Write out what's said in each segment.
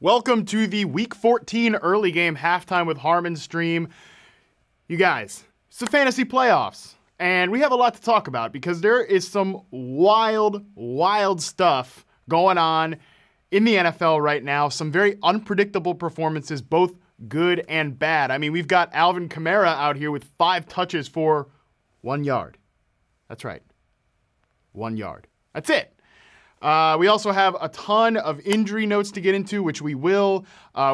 Welcome to the Week 14 early game halftime with Harmon stream. You guys, it's the fantasy playoffs, and we have a lot to talk about because there is some wild stuff going on in the NFL right now. Some very unpredictable performances, both good and bad. I mean, we've got Alvin Kamara out here with 5 touches for 1 yard. That's right. 1 yard. That's it. We also have a ton of injury notes to get into, which we will.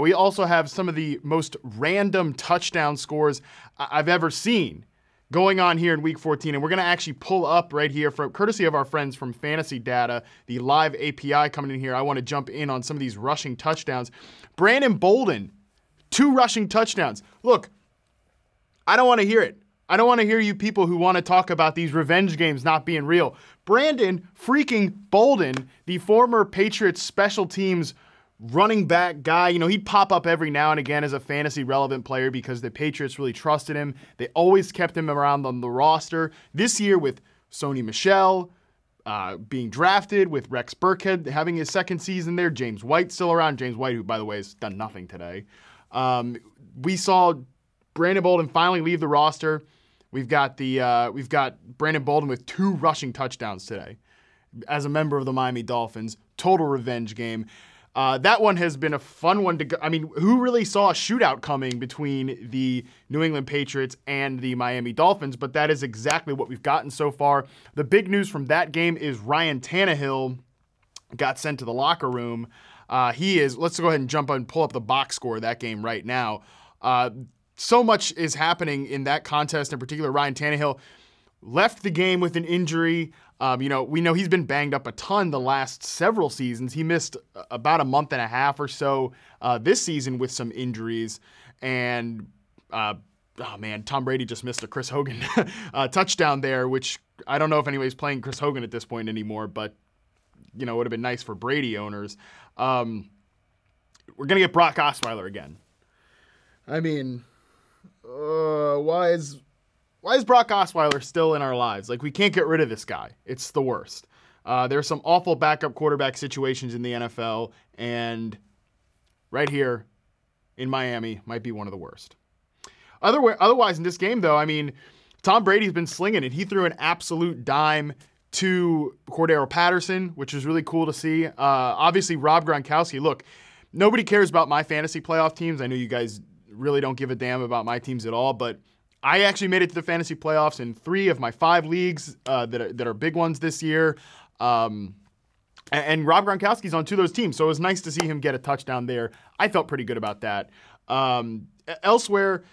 We also have some of the most random touchdown scores I've ever seen going on here in Week 14. And we're going to actually pull up right here, from courtesy of our friends from Fantasy Data, the live API coming in here. I want to jump in on some of these rushing touchdowns. Brandon Bolden, 2 rushing touchdowns. Look, I don't want to hear it. I don't want to hear you people who want to talk about these revenge games not being real. Brandon freaking Bolden, the former Patriots special teams running back guy, he'd pop up every now and again as a fantasy relevant player because the Patriots really trusted him. They always kept him around on the roster. This year with Sony Michel being drafted, with Rex Burkhead having his second season there, James White still around. James White, who, by the way, has done nothing today. We saw Brandon Bolden finally leave the roster. We've got Brandon Bolden with 2 rushing touchdowns today as a member of the Miami Dolphins. Total revenge game. That one has been a fun one to go. I mean, who really saw a shootout coming between the New England Patriots and the Miami Dolphins? But that is exactly what we've gotten so far. The big news from that game is Ryan Tannehill got sent to the locker room. Let's go ahead and jump on and pull up the box score of that game right now. So much is happening in that contest. In particular, Ryan Tannehill left the game with an injury. We know he's been banged up a ton the last several seasons. He missed about a month and a half or so this season with some injuries. And, Tom Brady just missed a Chris Hogan touchdown there, which I don't know if anybody's playing Chris Hogan at this point anymore, but, it would have been nice for Brady owners. We're going to get Brock Osweiler again. I mean, why is Brock Osweiler still in our lives? Like, we can't get rid of this guy. It's the worst. There's some awful backup quarterback situations in the NFL, and right here in Miami might be one of the worst. Otherwise, in this game, though, I mean, Tom Brady's been slinging it. He threw an absolute dime to Cordero Patterson, which is really cool to see. Obviously, Rob Gronkowski. Look, nobody cares about my fantasy playoff teams. I know you guys really don't give a damn about my teams at all, but I actually made it to the fantasy playoffs in 3 of my 5 leagues that are big ones this year. And Rob Gronkowski's on 2 of those teams, so it was nice to see him get a touchdown there. I felt pretty good about that. Elsewhere,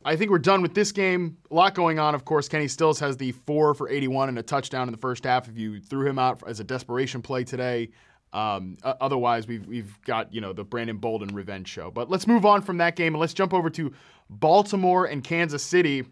I think we're done with this game. A lot going on, of course. Kenny Stills has the 4 for 81 and a touchdown in the first half if you threw him out as a desperation play today. Otherwise, we've got, the Brandon Bolden revenge show. But let's move on from that game and let's jump over to Baltimore and Kansas City.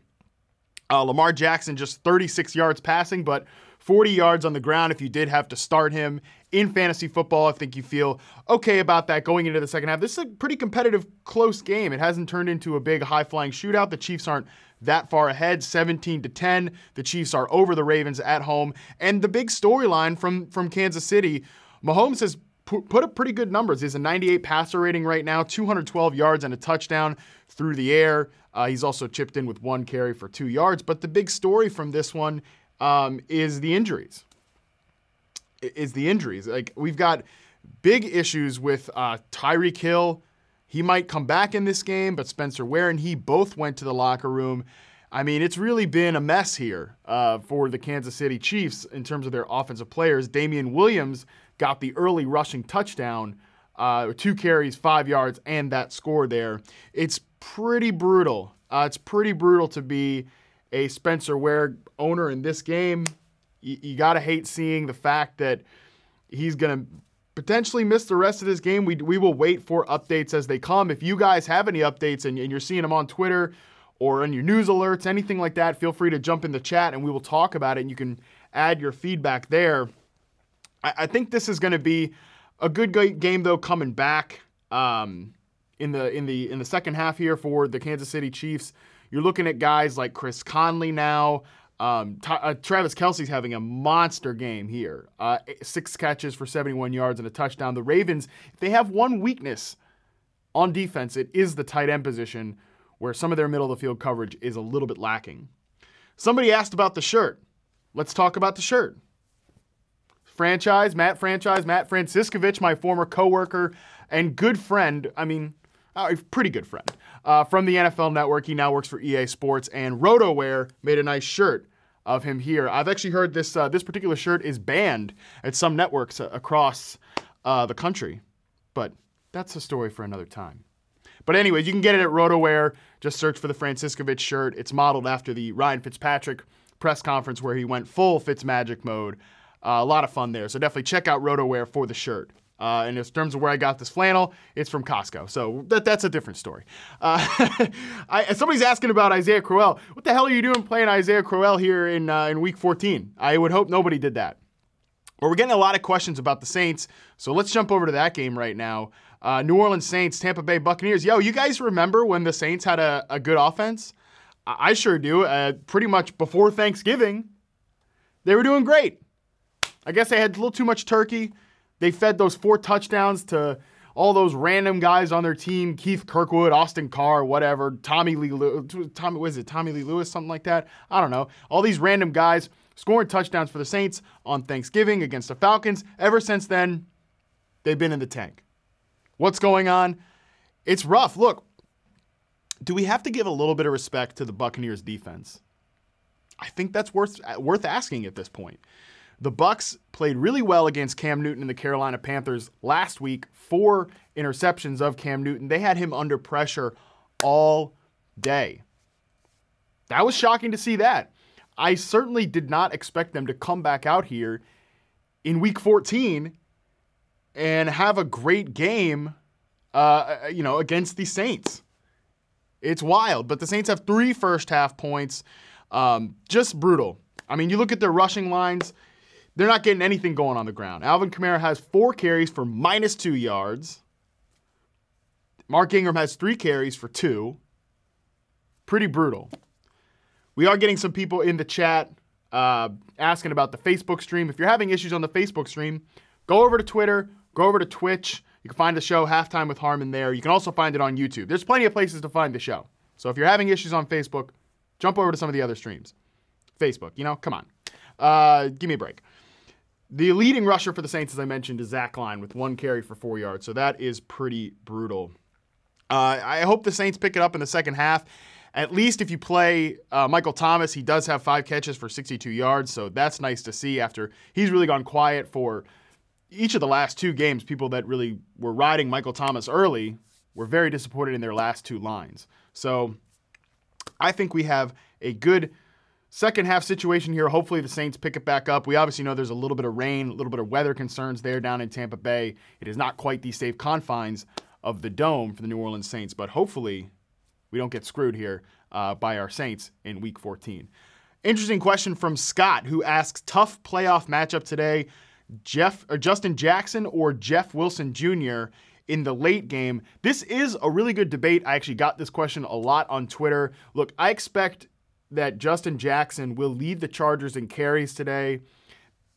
Lamar Jackson just 36 yards passing, but 40 yards on the ground if you did have to start him in fantasy football. I think you feel okay about that going into the second half. This is a pretty competitive, close game. It hasn't turned into a big, high-flying shootout. The Chiefs aren't that far ahead, 17-10. The Chiefs are over the Ravens at home. And the big storyline from Kansas City, Mahomes has put up pretty good numbers. He has a 98 passer rating right now, 212 yards and a touchdown through the air. He's also chipped in with 1 carry for 2 yards. But the big story from this one is the injuries. Like, we've got big issues with Tyreek Hill. He might come back in this game, but Spencer Ware and he both went to the locker room. I mean, it's really been a mess here for the Kansas City Chiefs in terms of their offensive players. Damian Williams got the early rushing touchdown, 2 carries, 5 yards, and that score there. It's pretty brutal. It's pretty brutal to be a Spencer Ware owner in this game. You got to hate seeing the fact that he's going to potentially miss the rest of this game. We will wait for updates as they come. If you guys have any updates and you're seeing them on Twitter or on your news alerts, anything like that, feel free to jump in the chat and we will talk about it and you can add your feedback there. I think this is going to be a good game, though, coming back in the second half here for the Kansas City Chiefs. You're looking at guys like Chris Conley now. Travis Kelce's having a monster game here. 6 catches for 71 yards and a touchdown. The Ravens, if they have one weakness on defense, it is the tight end position where some of their middle of the field coverage is a little bit lacking. Somebody asked about the shirt. Let's talk about the shirt. Matt Franciscovich, my former coworker and good friend, pretty good friend, from the NFL Network. He now works for EA Sports, and Ware made a nice shirt of him here. I've actually heard this particular shirt is banned at some networks across the country, but that's a story for another time. But anyways, you can get it at Ware. Just search for the Franciscovich shirt. It's modeled after the Ryan Fitzpatrick press conference where he went full Fitzmagic mode. A lot of fun there. So definitely check out Ware for the shirt. And in terms of where I got this flannel, it's from Costco. So that's a different story. Somebody's asking about Isaiah Crowell. What the hell are you doing playing Isaiah Crowell here in Week 14? I would hope nobody did that. Well, we're getting a lot of questions about the Saints, so let's jump over to that game right now. New Orleans Saints, Tampa Bay Buccaneers. Yo, you guys remember when the Saints had a good offense? I sure do. Pretty much before Thanksgiving, they were doing great. I guess they had a little too much turkey. They fed those 4 touchdowns to all those random guys on their team, Keith Kirkwood, Austin Carr, whatever, Tommy Lee Lewis, something like that? I don't know. All these random guys scoring touchdowns for the Saints on Thanksgiving against the Falcons. Ever since then, they've been in the tank. What's going on? It's rough. Look, do we have to give a little bit of respect to the Buccaneers defense? I think that's worth asking at this point. The Bucs played really well against Cam Newton and the Carolina Panthers last week. 4 interceptions of Cam Newton. They had him under pressure all day. That was shocking to see that. I certainly did not expect them to come back out here in Week 14 and have a great game, against the Saints. It's wild, but the Saints have 3 first-half points. Just brutal. I mean, you look at their rushing lines, they're not getting anything going on the ground. Alvin Kamara has 4 carries for -2 yards. Mark Ingram has 3 carries for 2. Pretty brutal. We are getting some people in the chat asking about the Facebook stream. If you're having issues on the Facebook stream, go over to Twitter, go over to Twitch. You can find the show Halftime with Harmon there. You can also find it on YouTube. There's plenty of places to find the show. So if you're having issues on Facebook, jump over to some of the other streams. Facebook, come on. Give me a break. The leading rusher for the Saints, as I mentioned, is Zach Line with 1 carry for 4 yards. So that is pretty brutal. I hope the Saints pick it up in the second half. At least if you play Michael Thomas, he does have 5 catches for 62 yards. So that's nice to see after he's really gone quiet for each of the last 2 games. People that really were riding Michael Thomas early were very disappointed in their last 2 lines. So I think we have a good second half situation here. Hopefully the Saints pick it back up. We obviously know there's a little bit of rain, a little bit of weather concerns there down in Tampa Bay. It is not quite the safe confines of the Dome for the New Orleans Saints, but hopefully we don't get screwed here by our Saints in Week 14. Interesting question from Scott, who asks, tough playoff matchup today, Justin Jackson or Jeff Wilson Jr. in the late game. This is a really good debate. I actually got this question a lot on Twitter. Look, I expect that Justin Jackson will lead the Chargers in carries today.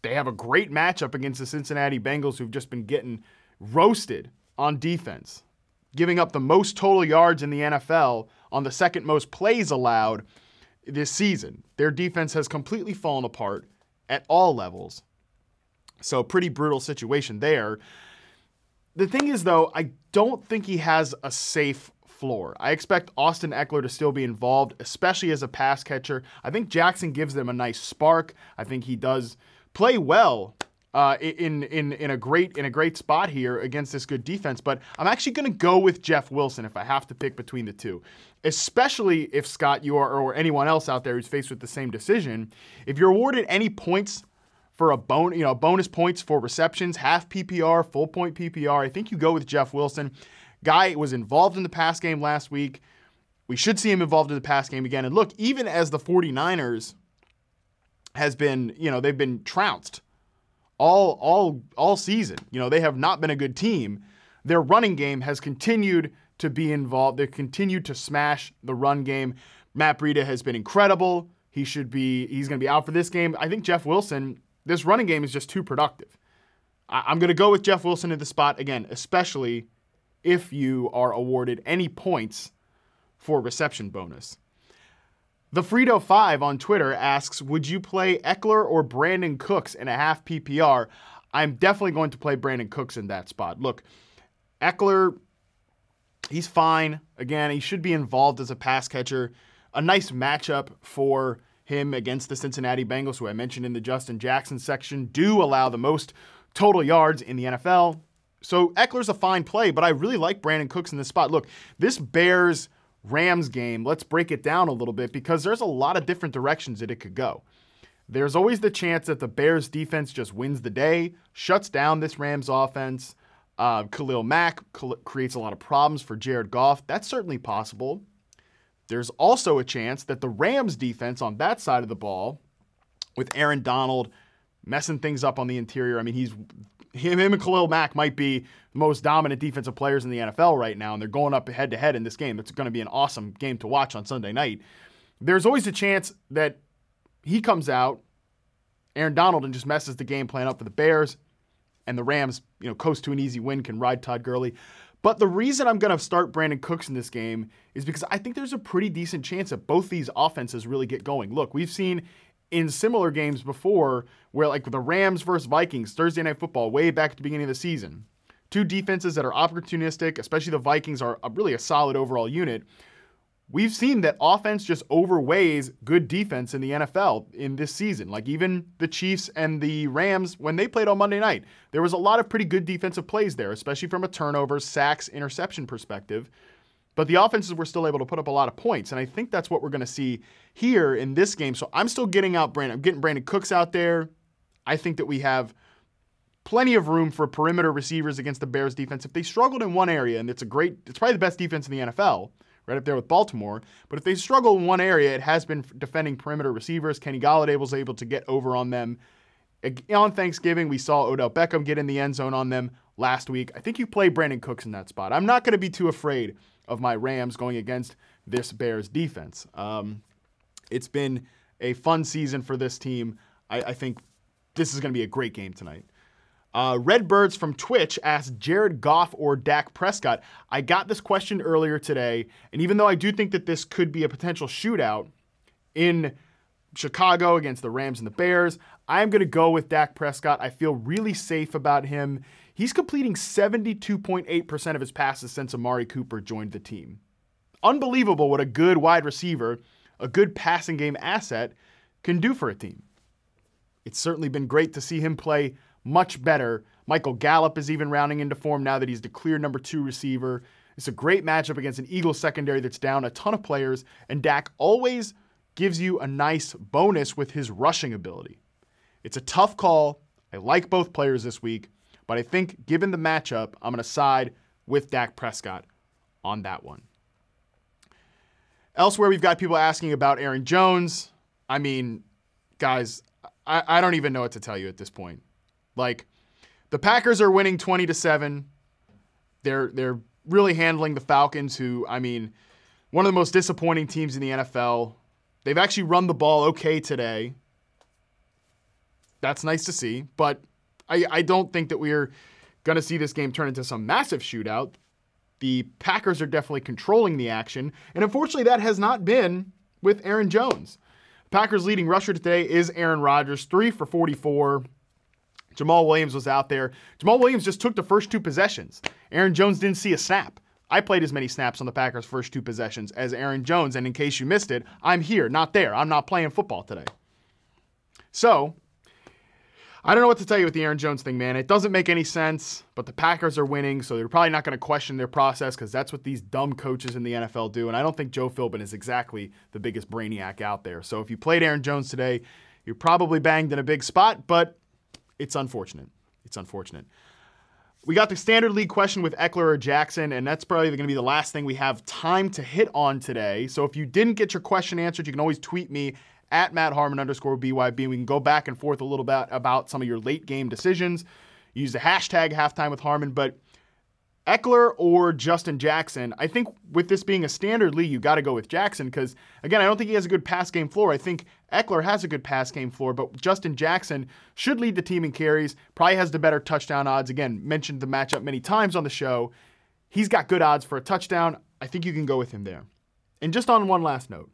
They have a great matchup against the Cincinnati Bengals, who've just been getting roasted on defense, giving up the most total yards in the NFL on the second most plays allowed this season. Their defense has completely fallen apart at all levels. So pretty brutal situation there. The thing is, though, I don't think he has a safe floor. I expect Austin Eckler to still be involved, especially as a pass catcher. I think Jackson gives them a nice spark. I think he does play well in a great spot here against this good defense. But I'm actually going to go with Jeff Wilson if I have to pick between the two, especially if Scott, you are, or anyone else out there who's faced with the same decision. If you're awarded any points for bonus points for receptions, half PPR, full point PPR, I think you go with Jeff Wilson. Guy was involved in the pass game last week. We should see him involved in the pass game again. And look, even as the 49ers has been, they've been trounced all season. They have not been a good team. Their running game has continued to be involved. They've continued to smash the run game. Matt Breida has been incredible. He's going to be out for this game. I think Jeff Wilson, this running game is just too productive. I'm going to go with Jeff Wilson in the spot again, especially if you are awarded any points for reception bonus. The Frito5 on Twitter asks, would you play Eckler or Brandon Cooks in a half PPR? I'm definitely going to play Brandon Cooks in that spot. Look, Eckler, he's fine. Again, he should be involved as a pass catcher. A nice matchup for him against the Cincinnati Bengals, who I mentioned in the Justin Jackson section, do allow the most total yards in the NFL. So Eckler's a fine play, but I really like Brandon Cooks in this spot. Look, this Bears-Rams game, let's break it down a little bit because there's a lot of different directions that it could go. There's always the chance that the Bears defense just wins the day, shuts down this Rams offense. Khalil Mack creates a lot of problems for Jared Goff. That's certainly possible. There's also a chance that the Rams defense on that side of the ball, with Aaron Donald messing things up on the interior. I mean, him and Khalil Mack might be the most dominant defensive players in the NFL right now, and they're going up head-to-head in this game. It's going to be an awesome game to watch on Sunday night. There's always a chance that he comes out, Aaron Donald, and just messes the game plan up for the Bears, and the Rams, coast to an easy win, can ride Todd Gurley. But the reason I'm going to start Brandon Cooks in this game is because I think there's a pretty decent chance that both these offenses really get going. Look, we've seen in similar games before where, like with the Rams versus Vikings, Thursday Night Football, way back at the beginning of the season, two defenses that are opportunistic, especially the Vikings are really a solid overall unit. We've seen that offense just overweighs good defense in the NFL in this season. Like even the Chiefs and the Rams, when they played on Monday night, there was a lot of pretty good defensive plays there, especially from a turnover, sacks, interception perspective. But the offenses were still able to put up a lot of points, and I think that's what we're going to see here in this game. So I'm still getting Brandon Cooks out there. I think that we have plenty of room for perimeter receivers against the Bears defense. If they struggled in one area, and it's probably the best defense in the NFL, right up there with Baltimore. But if they struggle in one area, it has been defending perimeter receivers. Kenny Golladay was able to get over on them. On Thanksgiving, we saw Odell Beckham get in the end zone on them last week. I think you play Brandon Cooks in that spot. I'm not going to be too afraid of my Rams going against this Bears defense. It's been a fun season for this team. I think this is going to be a great game tonight. Redbirds from Twitch asked Jared Goff or Dak Prescott. I got this question earlier today, and even though I do think that this could be a potential shootout in Chicago against the Rams and the Bears, I'm going to go with Dak Prescott. I feel really safe about him. He's completing 72.8% of his passes since Amari Cooper joined the team. Unbelievable what a good wide receiver, a good passing game asset, can do for a team. It's certainly been great to see him play much better. Michael Gallup is even rounding into form now that he's the clear number 2 receiver. It's a great matchup against an Eagles secondary that's down a ton of players, and Dak always gives you a nice bonus with his rushing ability. It's a tough call. I like both players this week, but I think given the matchup, I'm going to side with Dak Prescott on that one. Elsewhere, we've got people asking about Aaron Jones. I mean, guys, I don't even know what to tell you at this point. Like, the Packers are winning 20-7. They're really handling the Falcons, who, I mean, one of the most disappointing teams in the NFL. They've actually run the ball okay today. That's nice to see, but I don't think that we're going to see this game turn into some massive shootout. The Packers are definitely controlling the action, and unfortunately that has not been with Aaron Jones. Packers' leading rusher today is Aaron Rodgers, 3 for 44. Jamal Williams was out there. Jamal Williams just took the first 2 possessions. Aaron Jones didn't see a snap. I played as many snaps on the Packers' first 2 possessions as Aaron Jones, and in case you missed it, I'm here, not there. I'm not playing football today. So, I don't know what to tell you with the Aaron Jones thing, man. It doesn't make any sense, but the Packers are winning, so they're probably not going to question their process because that's what these dumb coaches in the NFL do, and I don't think Joe Philbin is exactly the biggest brainiac out there. So if you played Aaron Jones today, you're probably banged in a big spot, but it's unfortunate. It's unfortunate. We got the standard league question with Eckler or Jackson, and that's probably going to be the last thing we have time to hit on today. So if you didn't get your question answered, you can always tweet me at @MattHarmon_BYB. We can go back and forth a little bit about some of your late game decisions. Use the hashtag halftime with Harmon, but Eckler or Justin Jackson, I think with this being a standard league, you got to go with Jackson because, again, I don't think he has a good pass game floor. I think Eckler has a good pass game floor, but Justin Jackson should lead the team in carries, probably has the better touchdown odds. Again, mentioned the matchup many times on the show. He's got good odds for a touchdown. I think you can go with him there. And just on one last note,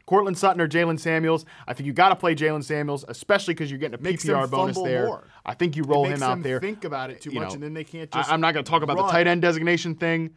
Cortland Sutton or Jalen Samuels, I think you got to play Jalen Samuels, especially because you're getting a PPR bonus there. More. I think you roll him out there. Think about it too much, and then they can't just. I'm not going to talk about the tight end designation thing,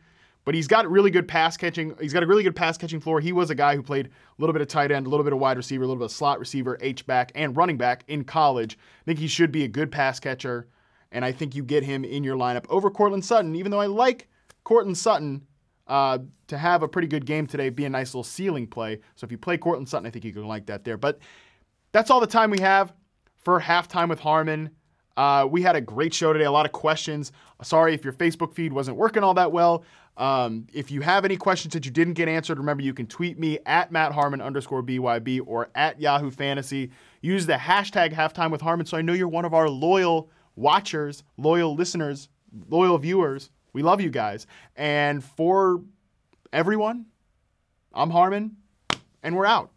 but he's got really good pass catching. He's got a really good pass catching floor. He was a guy who played a little bit of tight end, a little bit of wide receiver, a little bit of slot receiver, H-back, and running back in college. I think he should be a good pass catcher, and I think you get him in your lineup over Cortland Sutton, even though I like Cortland Sutton to have a pretty good game today, be a nice little ceiling play. So if you play Cortland Sutton, I think you can like that there. But that's all the time we have for Halftime with Harmon. We had a great show today, a lot of questions. Sorry if your Facebook feed wasn't working all that well. If you have any questions that you didn't get answered, remember you can tweet me at MattHarmon_BYB or at Yahoo Fantasy. Use the hashtag Halftime with Harmon so I know you're one of our loyal watchers, loyal listeners, loyal viewers. We love you guys. And for everyone, I'm Harmon, and we're out.